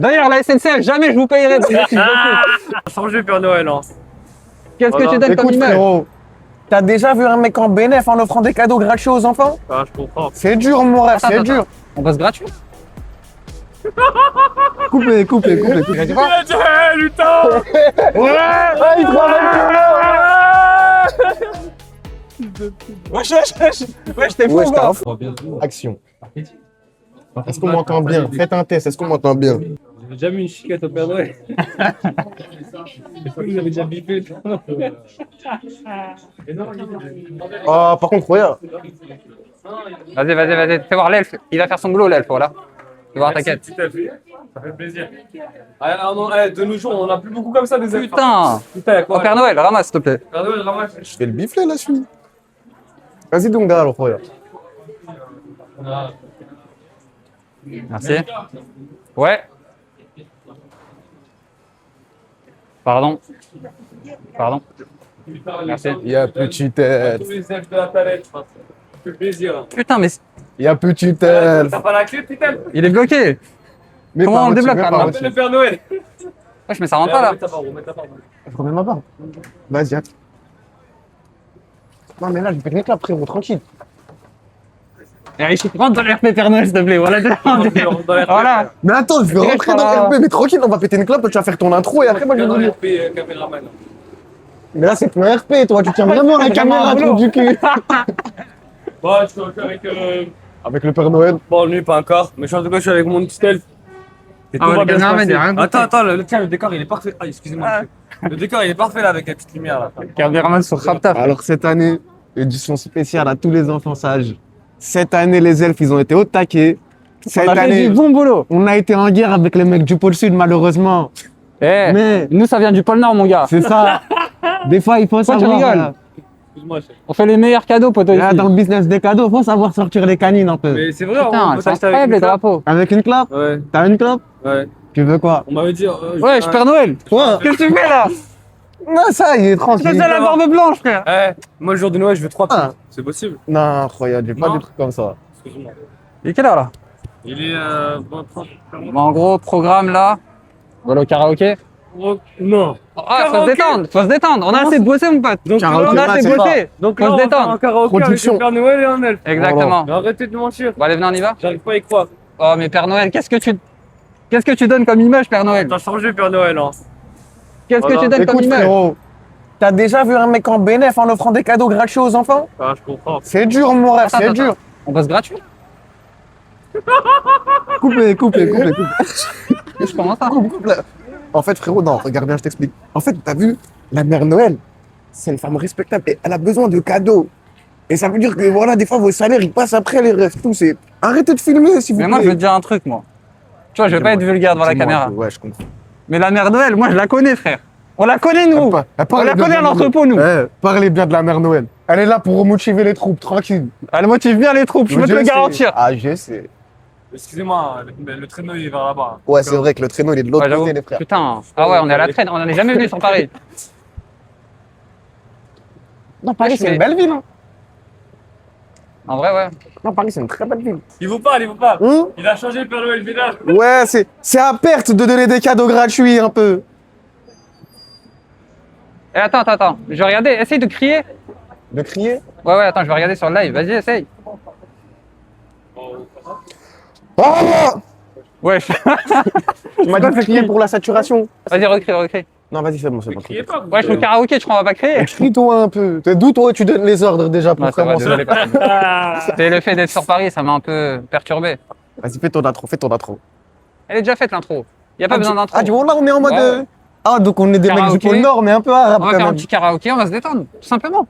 D'ailleurs, la SNCF, jamais je vous payerai. Changer Père Noël, hein. Qu'est-ce que tu donnes comme Écoute image? frérot, t'as déjà vu un mec en bénéf en offrant des cadeaux gratuits aux enfants? Ah, je comprends. C'est dur mon rêve, c'est Attends, dur. On passe gratuit. Coupez. Tu vois? Lutin. Ouais, il travaille Wesh, t'es fou, Ouais, je quoi. Action. Est-ce qu'on m'entend bien? Faites un test, est-ce qu'on m'entend bien? J'ai déjà mis une chiquette au Père Noël. Vous avez déjà bipé. Oh, par contre, regarde. Vas-y. Fais voir l'elfe. Il va faire son boulot, l'elfe, voilà. Fais voir, t'inquiète. Ça fait plaisir. Ah, non, de nos jours, on en a plus beaucoup comme ça des elfes. Putain. Putain, y'a quoi? Oh, Père Noël, ramasse, s'il te plaît. Père Noël, ramasse. Je fais le biflet là, celui. Vas-y donc, Dara, regarde. Merci. Ouais. Pardon. Merci. Il y a petite elfe. Tous les elfes de la planète, ça fait plaisir. Putain, mais Il y a petite elfe. T'as pas la clé, putain? il est bloqué. Mais Comment pas on le motivé, débloque, pas pardon? motivé. Le Père Noël. Wesh, mais ça rentre pas là. Remets ta barre, remets ta barre. Je remets ma barre. Vas-y, attends. Non, mais là, je vais péter là, frérot, tranquille. Allez, je rentre dans l'RP Père Noël, s'il te plaît. Voilà. Voilà. Mais attends, je vais Direct rentrer par dans là. le RP, mais tranquille, on va péter une clope, tu vas faire ton intro et après, moi, je vais Dans venir. l'RP caméraman. Mais là, c'est plus un RP, toi, tu tiens vraiment la C'est vraiment caméra, un trou boulot. du cul. Bon, je suis encore avec. Avec le Père Noël. Bon, lui, pas encore. Mais en tout cas, je suis avec mon petit elfe. Et Ah tout ouais, va le bien se caméraman, il a rien passer. compris. Attends, tiens, le décor, il est parfait. Ah, excusez-moi. Le décor, il est parfait là avec la petite lumière là. Caméraman sur Raptaf. Alors, cette année, édition spéciale à tous les enfants sages. Cette année, les elfes, ils ont été au taquet. Cette On a fait année, du bon boulot. on a été en guerre avec les mecs du pôle Sud, malheureusement. Eh, Mais nous, ça vient du pôle Nord, mon gars. c'est ça. Des fois, il faut Pourquoi tu savoir. rigoles Excuse-moi, chef. On fait les meilleurs cadeaux, poteau, Là, ici. dans le business des cadeaux, faut savoir sortir les canines un peu. Mais c'est vrai, Putain, peut c'est t'acheter incroyable, les une clope. drapeaux. Avec une clope? Ouais, T'as une clope? ouais. Tu veux quoi? On m'avait dit. Ouais, je Père Noël. Quoi? Qu'est-ce que tu fais là? Non, ça, il est tranquille. C'est la barbe blanche, frère. Moi, le jour de Noël, je veux 3 Ah. pieds. C'est possible. Non, incroyable, j'ai pas Non. des trucs comme ça. Excuse-moi. Il est quelle heure là? Il est 23. Bon, en gros, programme là. Voilà au karaoké. Non. Ah, faut se Karaoké. détendre. On a assez bossé, mon pote. Donc, Karaoké, On a là, assez c'est bossé. Donc Faut là, se on va faire détendre. un karaoké avec Production. le Père Noël et un elfe. Exactement. Mais arrêtez de mentir. Bon, allez, venez, on y va. J'arrive pas à y croire. Oh, mais Père Noël, qu'est-ce que tu donnes comme image, Père Noël? T'as changé Père Noël, hein. Qu'est-ce que Voilà. tu donnes comme Écoute, image? frérot, t'as déjà vu un mec en bénéf en offrant des cadeaux gratuits aux enfants? Ah, je comprends. C'est dur, mon rêve, c'est Attends, dur. On passe gratuit? Coupez. Je commence ça. Coupe, là. En fait, frérot, non, regarde bien, je t'explique. En fait, t'as vu, la mère Noël, c'est une femme respectable et elle a besoin de cadeaux. Et ça veut dire que, voilà, des fois, vos salaires, ils passent après les rêves, tout. C'est... Arrêtez de filmer, s'il vous Mais plaît. moi, je veux te dire un truc, moi. Tu vois, je vais pas être vulgaire devant la Dis-moi caméra. un peu, ouais, je comprends. Mais la mère Noël, moi, je la connais, frère. On la connaît, nous. On la connaît à l'entrepôt, nous. Parlez bien de la mère Noël. Elle est là pour motiver les troupes, tranquille. Elle motive bien les troupes, je peux te le sais. garantir. Ah, je sais. Excusez-moi, le traîneau, il est vers là-bas. Ouais, c'est vrai que le traîneau, il est de l'autre Ouais, j'avoue. côté, les frères. Putain. Ah ouais, on est à la traîne. On n'est jamais venu sur Paris. Non, Paris, c'est mais- une belle ville. Hein. En vrai, ouais. Non, Paris, c'est une très belle ville. Il vous parle, il vous parle. Hum Il a changé le Père Noël village. Ouais, c'est à perte de donner des cadeaux gratuits, un peu. Eh, attends. Je vais regarder. Essaye de crier. De crier? Ouais, attends, je vais regarder sur le live. Vas-y, essaye. Oh Wesh. Tu m'as dit de crier pour la saturation. Vas-y, recrie. Non, vas-y, c'est bon. Criez pas, vous. Wesh, le karaoké, tu crois, on va pas crier? Crie-toi un peu. D'où toi tu donnes les ordres déjà pour Ouais, ça va, commencer? désolé. C'est le fait d'être sur Paris, ça m'a un peu perturbé. Vas-y, fais ton intro. Elle est déjà faite, l'intro. Y a pas besoin d'intro. Ah, du coup, là, on est en mode. Ouais. Ah, donc on est des mecs du Karaoké. pôle Nord, mais un peu arabe On va quand faire un même. petit karaoké, on va se détendre, tout simplement.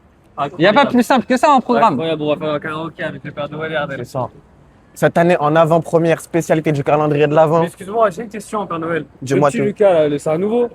Il n'y a pas plus simple que ça en programme. Incroyable, on va faire un karaoké avec le Père Noël et Ardel. C'est ça. Cette année, en avant-première spécialité du calendrier de l'Avent. Mais excuse-moi, j'ai une question, Père Noël. Dis-moi Le petit tout. Lucas, là, c'est un nouveau?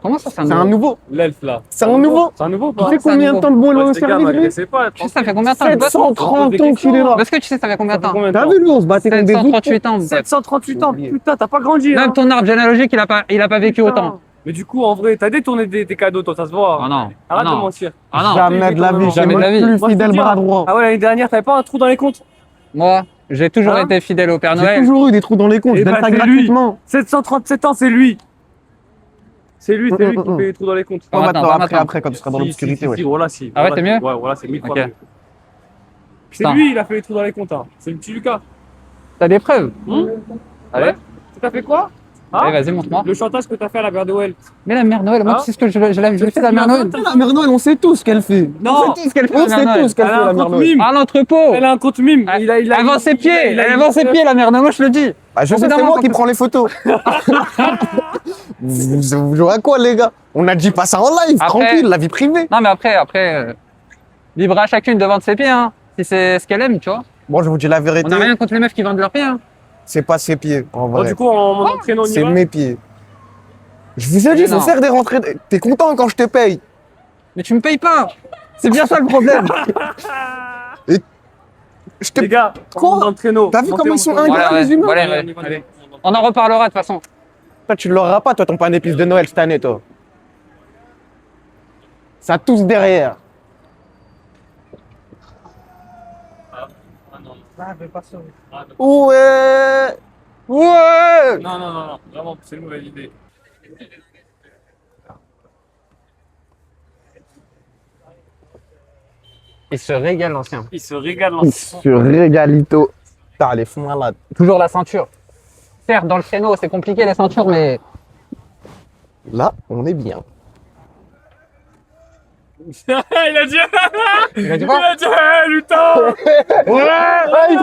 Comment ça, C'est un nouveau. L'elfe, là. C'est un nouveau. C'est un nouveau ou Tu pas? sais c'est un combien de nouveau. temps de bon il est au Ouais, les gars, service, lui? m'agressez pas. Tu sais, ça fait combien de temps le boss 730 ans qu'il est là. Est-ce que tu sais, ça fait combien de temps? T'as vu, lui, on se battait contre des autres. 738 ans, mon pote. 738 ans, putain, t'as pas grandi, hein. Même ton arbre généalogique, il a pas vécu autant. Mais du coup, en vrai, t'as détourné des cadeaux, toi, ça se voit. Oh non. Arrête Ah de non. mentir. Ah non. Jamais de la vie, j'ai Jamais de la vie. mon plus Moi, je te fidèle dis, bras hein. droit. Ah ouais, l'année dernière, t'avais pas un trou dans les comptes? Moi, J'ai toujours Hein été fidèle au Père J'ai Noël. toujours eu des trous dans les comptes, je Eh donne bah, ça c'est lui. gratuitement. 737 ans, c'est lui. C'est lui qui Mm, fait les trous dans les comptes. Pas Attends, maintenant, pas après, maintenant. après, quand tu seras dans l'obscurité, ouais. Voilà, si. Ah ouais, Voilà, t'es mieux? Ouais, voilà, c'est 1000 fois Ok. mieux. C'est Putain. lui, il a fait les trous dans les comptes. Hein. C'est le petit Lucas. T'as des preuves? Allez, Ouais. T'as fait quoi? allez, Hein? vas-y, montre-moi. Le chantage que t'as fait à la Mère Noël. Mais la mère Noël, moi, Hein tu sais ce que je l'ai fait la mère Noël. La mère Noël, on sait tous ce qu'elle fait. Non. On sait tous ce qu'elle fait On la mère sait Noël. tous ce qu'elle Elle fait, a un la mère compte Noël. mime. À l'entrepôt. Elle a un compte mime. Elle avance ses pieds, elle avance ses pieds, la mère Noël, moi je le dis. Ah, je Au bout sais, d'un c'est moment, moi qui quand- prends les photos. Vous jouez à quoi, les gars? On a dit pas ça en live, Après- tranquille, la vie privée. Non, mais après, libre à chacune de vendre ses pieds, hein. Si c'est ce qu'elle aime, tu vois. Bon, je vous dis la On vérité, n'a rien contre les meufs qui vendent leurs pieds, hein. c'est pas ses pieds, en Bon, vrai. du coup, en entraînant, on y C'est va. mes pieds. Je vous ai dit, Mais faut non. faire des rentrées. T'es content quand je te paye? Mais tu me payes pas. C'est bien ça le problème. Je te... Les gars, Quoi? on entraîneau. T'as vu comment ils sont Montez, ingrats, Voilà, les humains? voilà, ouais. Allez. On en reparlera de toute façon. Toi, tu l'auras pas, toi, ton pain d'épices de Noël cette année, toi. Ça tousse derrière. Ah non, non. Fais pas ça. Ah, Ouais. Ouais. non, non, non, non. Vraiment, c'est une mauvaise idée. Il se régale l'ancien. Il se régale. Sur Régalito. Putain, les fous malades. Toujours la ceinture. Certes, dans le créneau, c'est compliqué la ceinture, mais Là, on est bien. Il a dit. il a dit quoi? Il a dit, hey, lutin. Ah, il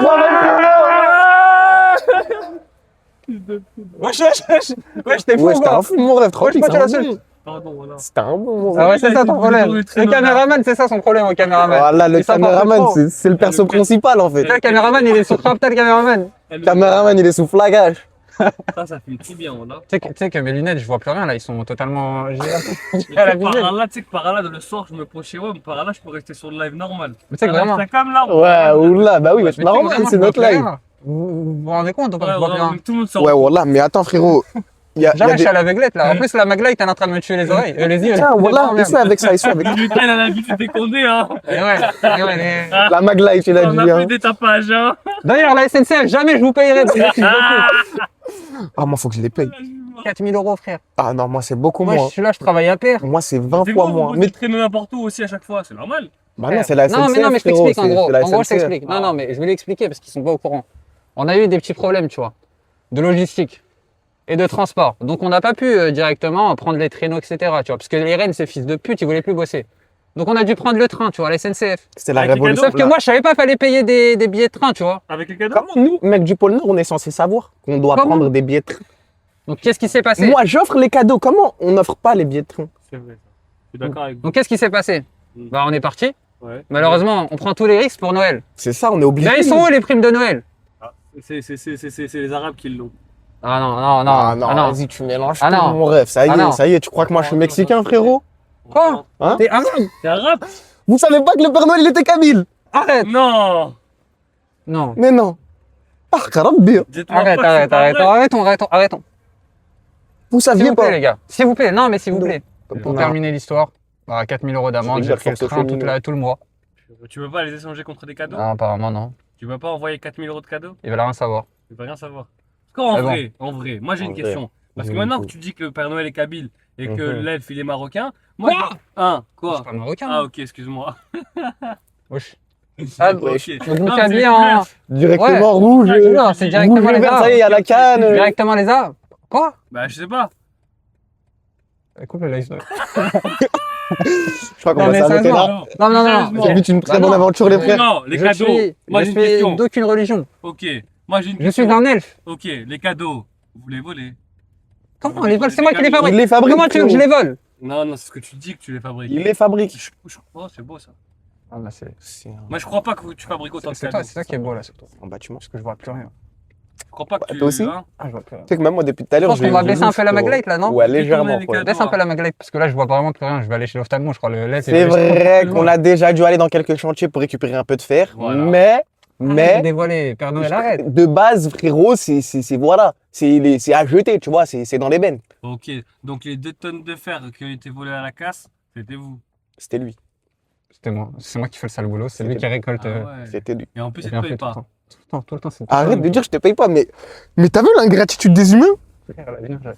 Wesh, t'es fou, Ouais, c'était quoi. un fou, mon rêve, tranquille. Wesh, moi, c'est tu un l'as bon. su. Pardon, voilà. C'était un bon moment. Ah ouais, c'est Il a ça été ton problème. dans le Le traîneau, là. caméraman, c'est ça son problème au caméraman. Voilà, le Il s'en porte caméraman, trop. c'est le perso principal, en fait. Le caméraman, il est sur frappe, le caméraman. Le caméraman, il est sous flagage. Ça fait très bien, voilà. Tu sais que mes lunettes, je vois plus rien là, ils sont totalement. J'ai Et à la par visuelle. là, tu sais que par là, le soir, je me penche chez moi, mais par là, je peux rester sur le live normal. Mais tu sais que vraiment. C'est comme là. Ouais, oula, bah oui, Mais c'est tu sais que normal, vraiment, c'est je vois notre plus live. rien. Vous vous rendez compte ou pas que je vois plus rien? Tout le monde sort. Ouais, voilà, mais attends, frérot. Il y a Jamais je des... suis à l'aveuglette là. En plus, la maglite, elle est en train de me tuer les oreilles, les yeux. Tiens, voilà, merde. essaie avec ça, essaie avec ça. Lucas, il a l'habitude des condés, hein. Ouais, La maglite, il a On dit, a hein. fait des tapages, hein. D'ailleurs, la SNCF, jamais je vous payerai. Ah, moi, faut que je les paye. 4000 €, frère. Ah non, moi, c'est beaucoup Moi, moins. je suis là, je travaille à pair. Moi, c'est 20 C'est fois bon, moins. vous Mais traînez n'importe où aussi à chaque fois, c'est normal. bah non, c'est la SNCF. Non, mais je frérot, t'explique en c'est- gros. c'est la En gros, je SNCF. t'explique. Non, mais je vais l'expliquer parce qu'ils sont pas au courant. On a eu des petits problèmes, tu vois, de logistique et de transport. Donc, on n'a pas pu directement prendre les traîneaux, etc. Tu vois, parce que les Rennes, ces fils de pute, ils voulaient plus bosser. Donc, on a dû prendre le train, tu vois, la SNCF. C'est la Avec les révolution. Sauf que moi, je savais pas, fallait payer des billets de train, tu vois. Avec les cadeaux. Comment nous, mec du pôle Nord, on est censé savoir qu'on doit Comment prendre des billets de train? Donc, qu'est-ce qui s'est passé? Moi, j'offre les cadeaux. Comment on n'offre pas les billets de train? C'est vrai. Je suis d'accord avec vous. Donc, qu'est-ce qui s'est passé? Bah, on est parti. Ouais. Malheureusement, on prend tous les risques pour Noël. C'est ça, on est obligé. Là, ils sont où les primes de Noël? C'est les Arabes qui l'ont. Ah non, non, non. Ah non, ah non. vas-y, tu mélanges Ah tout, non. mon rêve. Ça y Ah est, non. ça y est. Tu crois que moi, je suis mexicain, frérot? Quoi? Hein? T'es arabe? C'est arabe? Vous savez pas que le Père Noël, il était kabyle? Arrête! Non. Non. Mais non. Ah, Karabir. Dites-moi Arrête, pas que c'est arrête, pas arrête, vrai. arrêtons. Vous S'il saviez vous plaît, pas? les gars. S'il vous plaît. Non, mais s'il vous Non. plaît. Pour Non. terminer l'histoire, 4000 € d'amende, Je j'ai vais pris le dire train force tout le mois. Tu veux pas les échanger contre des cadeaux? Non, apparemment, non. Tu veux pas envoyer 4000 € de cadeaux? Ils veulent rien savoir. Tu veux rien savoir. Parce qu'en Ah bon. vrai, moi j'ai En une vrai. question. Parce que Mhm. maintenant que tu dis que le Père Noël est kabyle et que Mhm. l'elfe il est marocain, moi. Quoi Hein, Je quoi? suis pas marocain. Ah, ok, excuse-moi. Wesh. Ah, Ok. je me suis Non, habillé c'est en. clair. Directement Ouais. rouge. Non, c'est directement rouge et les vert, arbres. ça y est, il y a la canne. Directement les arbres. Quoi? Bah, je sais pas. Écoute le live. Je crois qu'on Non, va mais s'arrêter sérieusement. là. Non. Sérieusement. J'ai vu une très Bah bonne non. aventure, les frères. Non, les Je cadeaux. suis- Moi je j'ai une suis question. d'aucune religion. Ok, moi j'ai une Je question. suis un elfe. Ok, les cadeaux, vous les volez? Comment on les vole? C'est moi qui les fabrique. Il les fabrique. Comment tu veux que je les vole? Non, non, c'est ce que tu dis que tu les fabriques. Il les fabrique. Oh, c'est beau ça. Ah, bah, c'est Moi je crois pas que tu fabriques autant de c'est cadeaux. toi, c'est ça qui est beau là, surtout. En bâtiment. Parce que je vois plus rien. Je crois pas que Bah, tu. toi aussi hein. Ah, je vois plus rien. Tu sais que même moi, depuis tout à Je l'heure, pense qu'on va baisser un peu la maglite là, non? Ouais, Détourner légèrement. les quoi. cadeaux. Baisse un peu la maglite parce que là je vois vraiment plus rien. Je vais aller chez l'ophtalmo, je crois. Le lait, C'est vrai qu'on a déjà dû aller dans quelques chantiers pour récupérer un peu de fer. Voilà. Mais dévoilé. Père Noël, arrête. de base, frérot, c'est voilà. C'est à jeter, tu vois. C'est dans les bennes. Ok, donc les 2 tonnes de fer qui ont été volées à la casse, c'était vous. C'était lui. C'était moi. C'est moi qui fais le sale boulot. C'est lui qui récolte. Ah ouais. C'était lui. Et en plus, j'ai il bien te fait paye tout le pas. temps. Tout le temps, c'est. Arrête de dire je te paye pas, mais t'as vu l'ingratitude des humains? C'est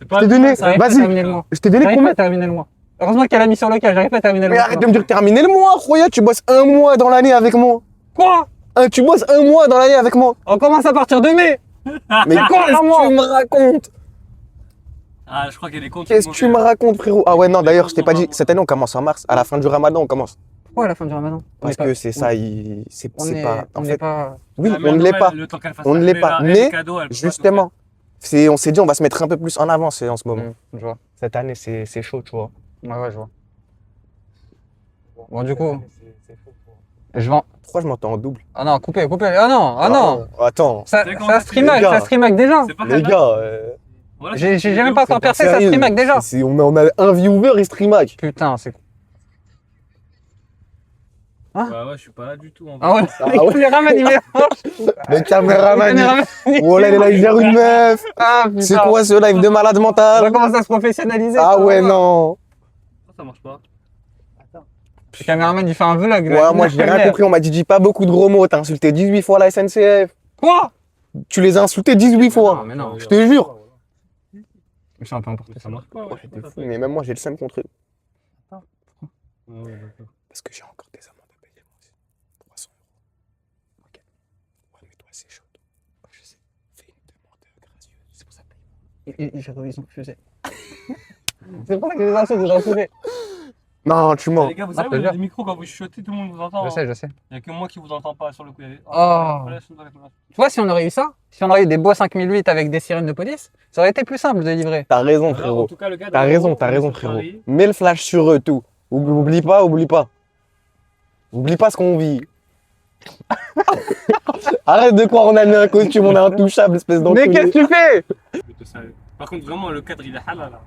Je pas t'ai donné, ça. vas-y, terminer le mois. je t'ai donné J'arrive pas combien? à terminer le mois. Heureusement qu'elle a mis sur le cas, j'arrive pas à terminer le Mais mois. arrête de me dire terminer le mois, Roya, tu bosses un mois dans l'année avec moi. Quoi? Tu bosses un mois dans l'année avec moi. On commence à partir de mai. Mais Quoi, un mois? qu'est-ce que tu me racontes? Ah, je crois qu'il y a des comptes. Qu'est-ce que tu me racontes, frérot? Ah ouais, non, d'ailleurs, je t'ai pas dit, cette année, on commence en mars. À la fin du ramadan, on commence. Pourquoi à la fin du ramadan? Parce que c'est ça, c'est pas. En fait, pas. oui, on ne l'est pas. On ne l'est pas. Mais, justement, on s'est dit, on va se mettre un peu plus en avant en ce moment. Je vois. Cette année, c'est chaud, tu vois. Ouais, je vois. Bon, du coup, je vends. Pourquoi je m'entends en double? Ah non, coupé. Ah non, Attends, Ça C'est quand ça ça streamac, les gars. ça streamac déjà. les gars, J'ai même pas encore percé, ça sérieux, streamac déjà. on a un viewer, il streamac. Putain, c'est. Bah ouais, je suis pas là du tout. En Ah ouais, Ah les ouais. caméramans, ils Le caméraman, oh là, il gère une meuf. Ah putain. C'est quoi ce live de malade Ça mental? commence à se professionnaliser. Ah ça, ouais, va. non. Ça marche pas. Le caméraman, il fait un vlog. Ouais, là. moi j'ai rien compris, on m'a dit dis pas beaucoup de gros mots, t'as insulté 18 fois la SNCF. Quoi? Tu les as insultés 18 fois. Non, mais non. Je te jure. Je suis un peu emporté, ça Ça marche. marche pas. Ouais, t'es fou, mais même moi j'ai le seum contre eux. Ouais, d'accord. Parce que j'ai encore des amendes à payer moi aussi. 300 €. Ok. Ouais, mais toi c'est chaud. Ouais, je sais. Fais une demande gracieuse. C'est pour ça que Ils ont refusé. C'est pour ça que les insultes, ils ont refusé. non, tu mens. Les gars, vous Ah, savez, je te vous avez jure. des micros quand vous chuchotez, tout le monde vous entend. Je sais, je sais. Il y a que moi qui vous entends pas sur le coup. Oh. Tu vois, si on aurait eu ça, si on aurait eu des bois 5008 avec des sirènes de police, ça aurait été plus simple de livrer. T'as raison, En frérot. tout cas, le gars. T'as raison, frérot. Mets le flash sur eux, tout. Oublie pas. Oublie pas ce qu'on vit. Arrête de croire on a mis un costume, on est intouchable, espèce Mais d'enculé. qu'est-ce que tu fais? Par contre, vraiment, le cadre il est halal là.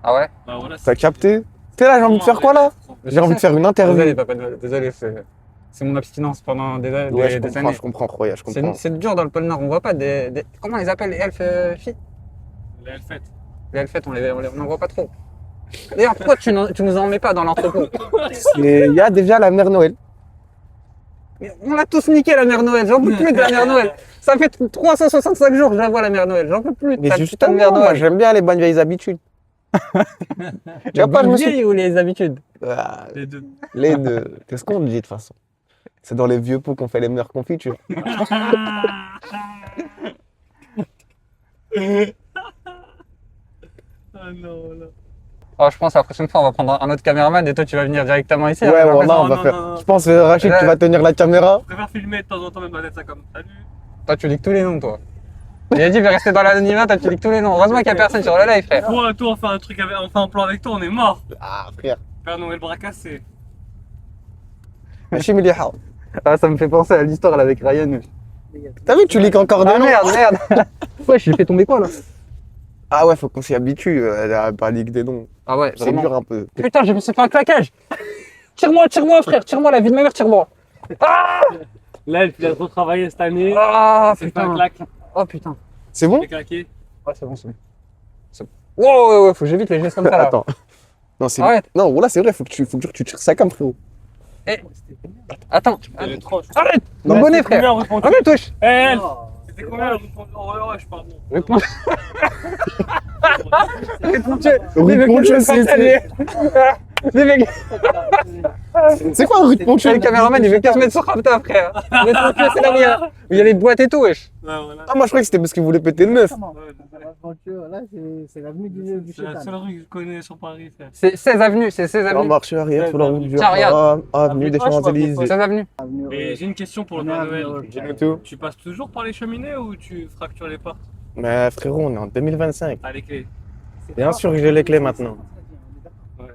Ah ouais? Bah voilà. T'as capté? T'es là, j'ai envie de faire quoi là? J'ai envie de faire une interview. Désolé, papa, désolé, c'est mon abstinence pendant des Ouais, des années. je comprends, Roya, je comprends. C'est dur dans le pôle Nord, on voit pas comment ils appellent les elfes filles? La fête. Les elfettes, on n'en voit pas trop. D'ailleurs, pourquoi tu nous en mets pas dans l'entrepôt? Il y a déjà la mère Noël. Mais on l'a tous niqué la mère Noël, j'en peux plus de la mère Noël. Ça fait 365 jours que je la vois la mère Noël, j'en peux plus de Mais ta putain de justement, mère moi Noël. j'aime bien les bonnes vieilles habitudes. Les pas, je me bonnes suis- vieilles ou les habitudes? Ah, Les deux. les deux. C'est ce qu'on dit de toute façon. C'est dans les vieux pots qu'on fait les meilleures confitures. Ah non, là. Oh, je pense que la prochaine fois, on va prendre un autre caméraman et toi, tu vas venir directement ici. Ouais, hein, voilà, non, on va non, faire. non. Je pense, Rachid, tu Ouais. vas tenir la caméra. Je préfère filmer de temps en temps, même dans ça comme salut. Toi, tu lis que tous les noms, toi. Il a dit, il va rester dans l'anonymat, toi, tu lis que tous les noms. Heureusement qu'il n'y a personne sur le live, frère. Toi, on fait un truc avec, on fait un plan avec toi, on est mort. Ah, frère. Père Noël bras cassé. Hachim, il est hard. Ah, ça me fait penser à l'histoire là, avec Ryan. T'as vu, tu lis encore des Ah noms. merde. Ouais, j'ai fait tomber quoi là? Ah ouais, faut qu'on s'y habitue à pas lire des noms. Ah ouais, C'est vraiment. dur un peu. Putain, je me suis fait un claquage. Tire-moi, frère, tire-moi, la vie de ma mère, tire-moi. Ah, Là, il a trop travaillé cette année. ah C'est pas un putain. claque. Oh putain. C'est bon? C'est claqué. Ouais, c'est bon, c'est bon. C'est bon. Wow, ouais, faut que j'évite les gestes comme ça là. Attends. Non, c'est Arrête. Non, voilà, c'est vrai, faut que tu tires ça comme frérot. Attends. Elle est trop. Arrête. Non, Mon bonnet, C'était frère. combien, répondu? Arrête, wesh. Elle C'était combien, répondu? Oh, ouais, je parle. Réponds. Réponds-tu. Réponds-tu, Les mecs, C'est quoi un rythme ponctuel? le caméraman, il veut qu'à se mettre sur Rapta, frère. Réponds-tu, c'est là où il y a les boîtes et tout, wesh. Ouais, voilà. Ah, moi je croyais que c'était parce qu'il voulait péter le neuf. Là, c'est l'avenue du C'est la seule rue que je connais sur Paris, frère. C'est 16 avenues, c'est 16 En avenues. marche arrière sur la route du Tiens, regarde. avenue des Champs-Élysées. 16 avenues. Et j'ai une question pour le Père Noël. Dis-nous tout. Tu passes toujours par les cheminées ou tu fractures les portes? Mais frérot, on est en 2025. Ah, les clés. Bien sûr que j'ai les clés maintenant. Ouais.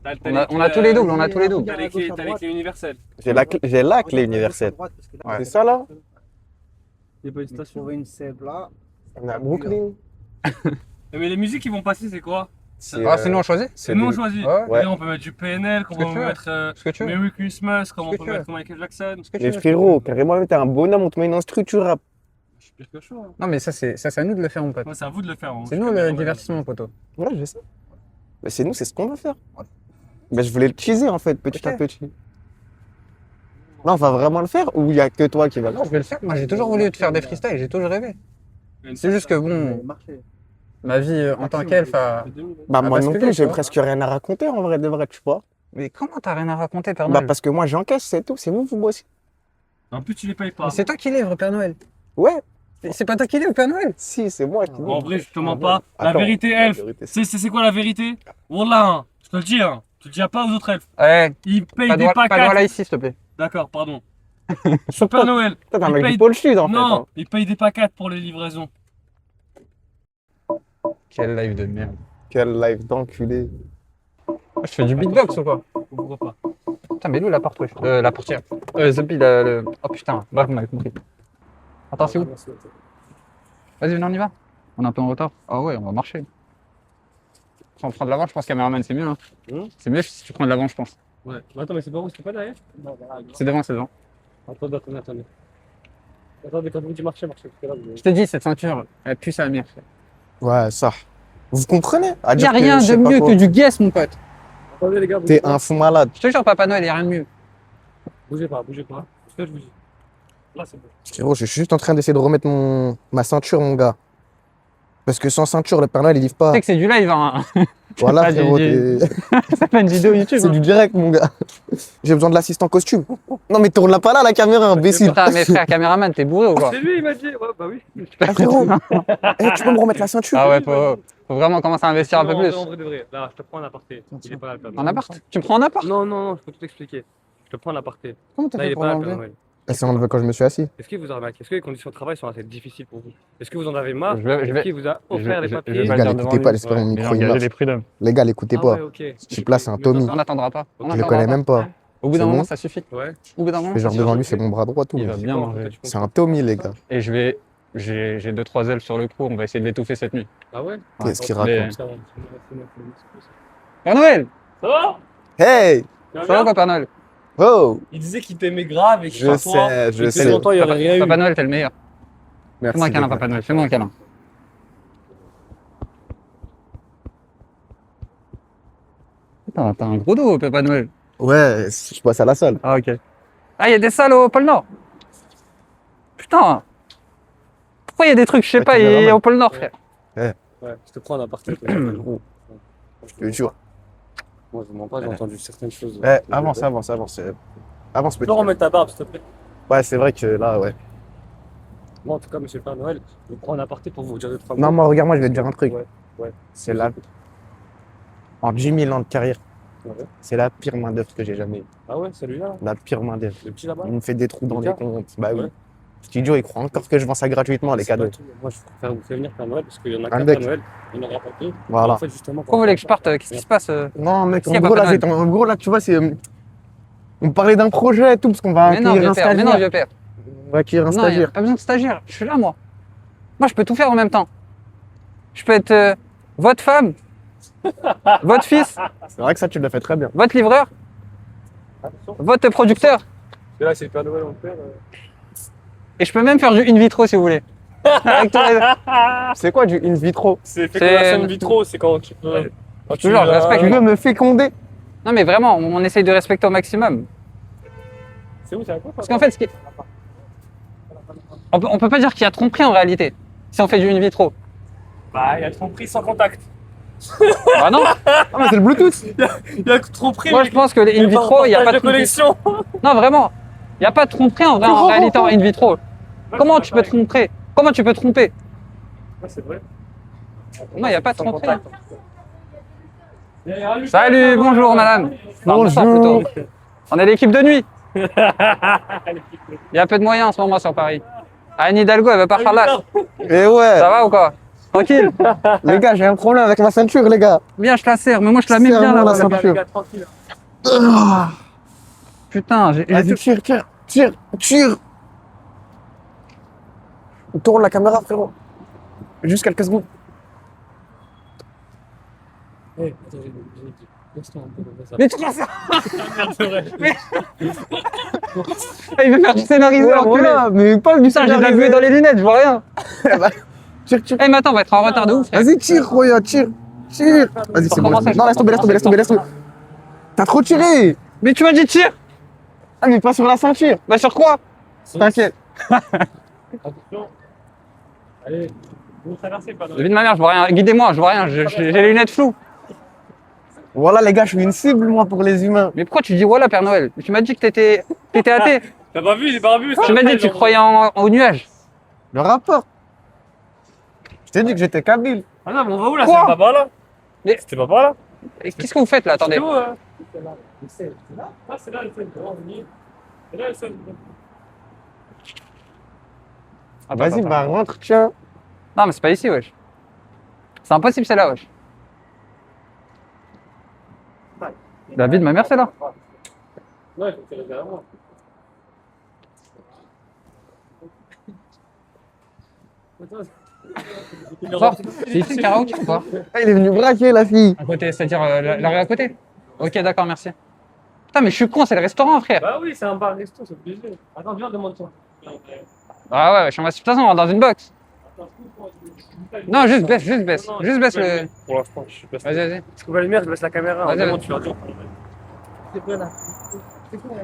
T'as On a tous les doubles, on a tous les doubles. T'as les clés universelles. J'ai la clé universelle. Ouais. C'est ça là? Il n'y a pas une Tu station. trouver une sève là. On est à Brooklyn. Mais les musiques qui vont passer, c'est quoi? Ah, c'est nous, on choisit? C'est nous, on choisit. Ouais. Ouais. Et on peut mettre du PNL, Ce que on tu peut veux. mettre Ce que tu veux. Merry Christmas, comme Ce on que peut tu veux. mettre Michael Jackson. Ce que tu Les veux. frérots, carrément, même t'es un bonhomme, on te met une instru, tu rappes. Je suis pire que chaud. Hein. Non, mais ça, c'est à nous de le faire, mon pote. Ouais, c'est à vous de le faire. hein. C'est Je nous suis le caméraman. divertissement, poteau. Ouais, je sais. Mais c'est nous, c'est ce qu'on va faire. Mais je voulais le teaser en fait, petit à Ok. petit. Non, on va vraiment le faire ou il y a que toi qui va le Non, faire? je vais le faire. Moi, j'ai toujours voulu te faire des freestyles, j'ai toujours rêvé. C'est juste que bon, ma vie en tant qu'elfe a. Bah, moi non basculé, plus, tu j'ai vois. presque rien à raconter en vrai de vrai, tu vois. Mais comment t'as rien à raconter, Père Bah, Noël? parce que moi j'encaisse, c'est tout. C'est vous bossez. En plus, tu les payes pas. Mais c'est toi qui livre, Père Noël. Ouais, C'est pas toi qui livre, Père Noël. si, c'est moi qui. En vrai, je te mens pas. La Attends, vérité, la elfe. vérité, C'est quoi la vérité? Wallah, hein, je te le dis, hein. Tu le dis pas aux autres elfes. Ouais, Ils payent pas de des voix pas de voix là pacates. ici, s'il te plaît. D'accord, pardon. Super Noël. Toi, t'es un Ils mec du payent- pôle sud en fait. Non, hein. ils payent des pacates pour les livraisons. Quel live de merde. Quel live d'enculé. Je fais du beatbox ou quoi? On voit pas. Putain, mais où la porte, wesh la portière. Zombie, Oh putain, bref, vous m'avez compris. Attends, c'est où? Vas-y, venez, on y va. On est un peu en retard. Ah ouais, on va marcher. Si on prend de l'avant, je pense caméraman, c'est mieux. Hein. C'est mieux si tu prends de l'avant, je pense. Ouais. Attends, mais c'est pas où? C'est pas derrière? Non, C'est devant, c'est devant. attendez. Attendez, quand vous dites marcher. Je te dis, cette ceinture, elle pue sa mère. Ouais, ça. Vous comprenez? À Il n'y a dire que rien je de sais pas mieux quoi. que du guess, mon pote. Attendez, les gars, T'es un fou malade. Je te jure, Papa Noël, il n'y a rien de mieux. Bougez pas. Ce que je vous dis. Là, c'est bon. Frérot, je suis juste en train d'essayer de remettre ma ceinture, mon gars. Parce que sans ceinture, le Père Noël, il livre Tu pas. sais que c'est du live, hein. Voilà, pas frérot, du- t'es- C'est pas une vidéo YouTube. c'est Hein. du direct, mon gars. J'ai besoin de l'assistant costume. Non, mais tourne-la pas là, la caméra, imbécile. Putain, mais frère, caméraman, t'es bourré ou quoi? C'est lui, il m'a dit. Ouais, bah oui. Ah, frérot, tu peux me remettre la ceinture? Ah ouais, faut vraiment commencer à investir un peu plus. En vrai de vrai. Là, je te prends un aparté. Il est pas là, le Père En Noël. appart? Tu me prends en appart? Non, je peux tout expliquer. Je te prends un aparté. Comment t'as Là, il fait est pour pas là, le Père l'enlever? Noël. C'est enlevé quand je me suis assis. Est-ce que vous avez remarqué? Est-ce que les conditions de travail sont assez difficiles pour vous? Est-ce que vous en avez marre? Je vais- Est-ce qu'il vous a offert les papiers? vais Les pas gars, dire l'écoutez devant pas, lui. j'espère mon Ouais, micro, il il a marche. les prud'hommes. Les gars, l'écoutez Ah pas. ouais, ok. Je suis là, c'est un Tommy. On n'attendra pas. On Je le n'attendra connais pas. même pas. Au bout d'un C'est moment, bon ça suffit. Ouais. Au bout d'un moment, Et genre ça devant suffit. lui, c'est mon bras droit, tout. Il va bien manger. C'est un Tommy, les gars. Et j'ai 2-3 ailes sur le cou, on va essayer de l'étouffer cette nuit. Ah ouais? Qu'est-ce qu'il Mais- raconte? Ça va. Père Noël! Ça va? Hey! Ça va quoi, Père Noël? Oh! Il disait qu'il t'aimait grave et que Je sans toi, sais, je et que sais. sans toi, il n'y aurait rien eu. Papa Noël, t'es le meilleur. Merci. Fais-moi un câlin, les gars. Papa Noël, fais-moi un câlin. Putain, t'as un gros dos, Papa Noël. Ouais, je passe à la salle. Ah, ok. Ah, il y a des salles au pôle Nord. Putain. Pourquoi il y a des trucs, je sais Ouais, pas, caméraman. au pôle Nord, frère? Ouais, je te prends un aparté. Je te jure. Moi, je mens pas, j'ai entendu certaines choses. Avance. Avance, petit. peux remettre ta barbe, s'il te plaît. Ouais, c'est vrai que là, ouais. Moi, en tout cas, monsieur le Père Noël, je prends un aparté pour vous dire deux, trois Non, mots. moi, regarde, moi, je vais te dire un truc. Ouais. C'est la. En 10 000 ans de carrière, Ouais. c'est la pire main-d'œuvre que j'ai jamais eue. Ah ouais, celui-là, là, La pire main-d'œuvre. le petit là-bas. Il me fait des trous dans les Lucas comptes. Bah oui. Ouais. Studio, il croit encore que je vends ça gratuitement, les C'est pas cadeaux. tout. Moi, je préfère vous faire venir Père Noël parce qu'il y en a Un qu'un deck. Père Noël, il n'y en aura pas deux. Voilà. En fait, justement, Pourquoi vous voulez que je parte? Qu'est-ce qui se passe? Non, mec, S'il y a en pas gros, là, Papa en gros, là, tu vois, c'est. On parlait d'un projet et tout, parce qu'on va Mais non, accueillir un vieux père, mais non, stagiaire. vieux père. On va accueillir un Non, il n'y a stagiaire. pas besoin de stagiaire, je suis là, moi. Moi, je peux tout faire en même temps. Je peux être votre femme, votre fils, C'est vrai que ça, tu l'as fait très bien. votre livreur, Attention, votre producteur. parce que là, c'est le Père Noël, mon père. Et je peux même faire du in vitro si vous voulez. Avec tous les- C'est quoi du in vitro? C'est C'est- fécondation in vitro, c'est quand tu peux. Quand tu Toujours, je as- respecte. Tu veux me féconder? Non, mais vraiment, on essaye de respecter au maximum. C'est où, c'est à quoi Parce qu'en fait, on peut pas dire qu'il y a tromperie en réalité, si on fait du in vitro. Bah, il y a tromperie sans contact. Ah non. Ah, mais c'est le Bluetooth! Il y a tromperie. Moi, je pense que les in vitro, il n'y a pas de de tromperie. connexion. Non, vraiment. Il n'y a pas de tromperie en, vrai, en réalité en in vitro. Comment tu peux tromper? Comment tu peux tromper? Ouais, c'est vrai. Non, il n'y a pas de Sans tromperie. contact. Salut, bonjour madame. Enfin, bonsoir, Bonjour. plutôt. On est l'équipe de nuit. Il y a peu de moyens en ce moment sur Paris. Anne Hidalgo, elle veut pas faire l'as. Et ouais! Ça va ou quoi? Tranquille. Les gars, j'ai un problème avec ma ceinture, les gars. Bien, je te la serre, mais moi je te la mets bien Serre-moi là. la ceinture. Les gars, tranquille. Putain, j'ai. Vas-y, tire! Tourne la caméra, frérot. Juste quelques secondes. Eh, attends, laisse-toi un peu, laisse-toi. Mais tu la serres. Merde, c'est vrai. Il veut faire du scénarisé, Ouais, enculé. voilà, mais pas du Putain, j'ai de la buée dans les lunettes, je vois rien. Tire. Eh, mais attends, on va être en retard de ouf. frère. Vas-y, tire, Roya, tire. Vas-y, c'est bon. Comment ça, Non, laisse tomber. T'as trop tiré. Mais tu m'as dit tire. Ah, mais pas sur la ceinture. Bah sur quoi? T'inquiète. Attention. Allez, vous traversez pas. Vie de ma mère, je vois rien. Guidez-moi, je vois rien. J'ai les lunettes floues. Voilà, les gars, je suis une cible, moi, pour les humains. Mais pourquoi tu dis voilà Père Noël? Tu m'as dit que t'étais athée. T'as pas vu, il est barbu. Tu m'as dit que tu croyais au nuage. Le rapport. Je t'ai dit que j'étais kabyle. Ah non, mais on va où là? Quoi? C'était pas par là. Mais- C'était pas par là. Et qu'est-ce que vous faites là? Attendez. C'est où Ah, c'est là le seul. C'est là le seul. Attends, Vas-y, attends. bah rentre, tiens. Non, mais c'est pas ici, wesh. C'est impossible, c'est là, wesh. La vie de ma mère, c'est là. Non, il faut que tu derrière moi. Bon, c'est ici le karaoké ou pas? Ah, il est venu braquer, la fille. À côté, c'est-à-dire la rue à côté? Ok, d'accord, merci. Putain, mais je suis con, c'est le restaurant, frère. Bah oui, c'est un bar resto, c'est obligé. Attends, viens, demande-toi. Ah ouais, je suis en de toute façon, on va dans une box. Non, juste baisse, juste baisse. Non, Juste baisse le. Pour l'instant, je suis pas. Vas-y, vas-y. Parce que la lumière, je baisse la caméra. Vas-y, Vraiment, vas-y. tu leur dis. C'est quoi là? C'est quoi là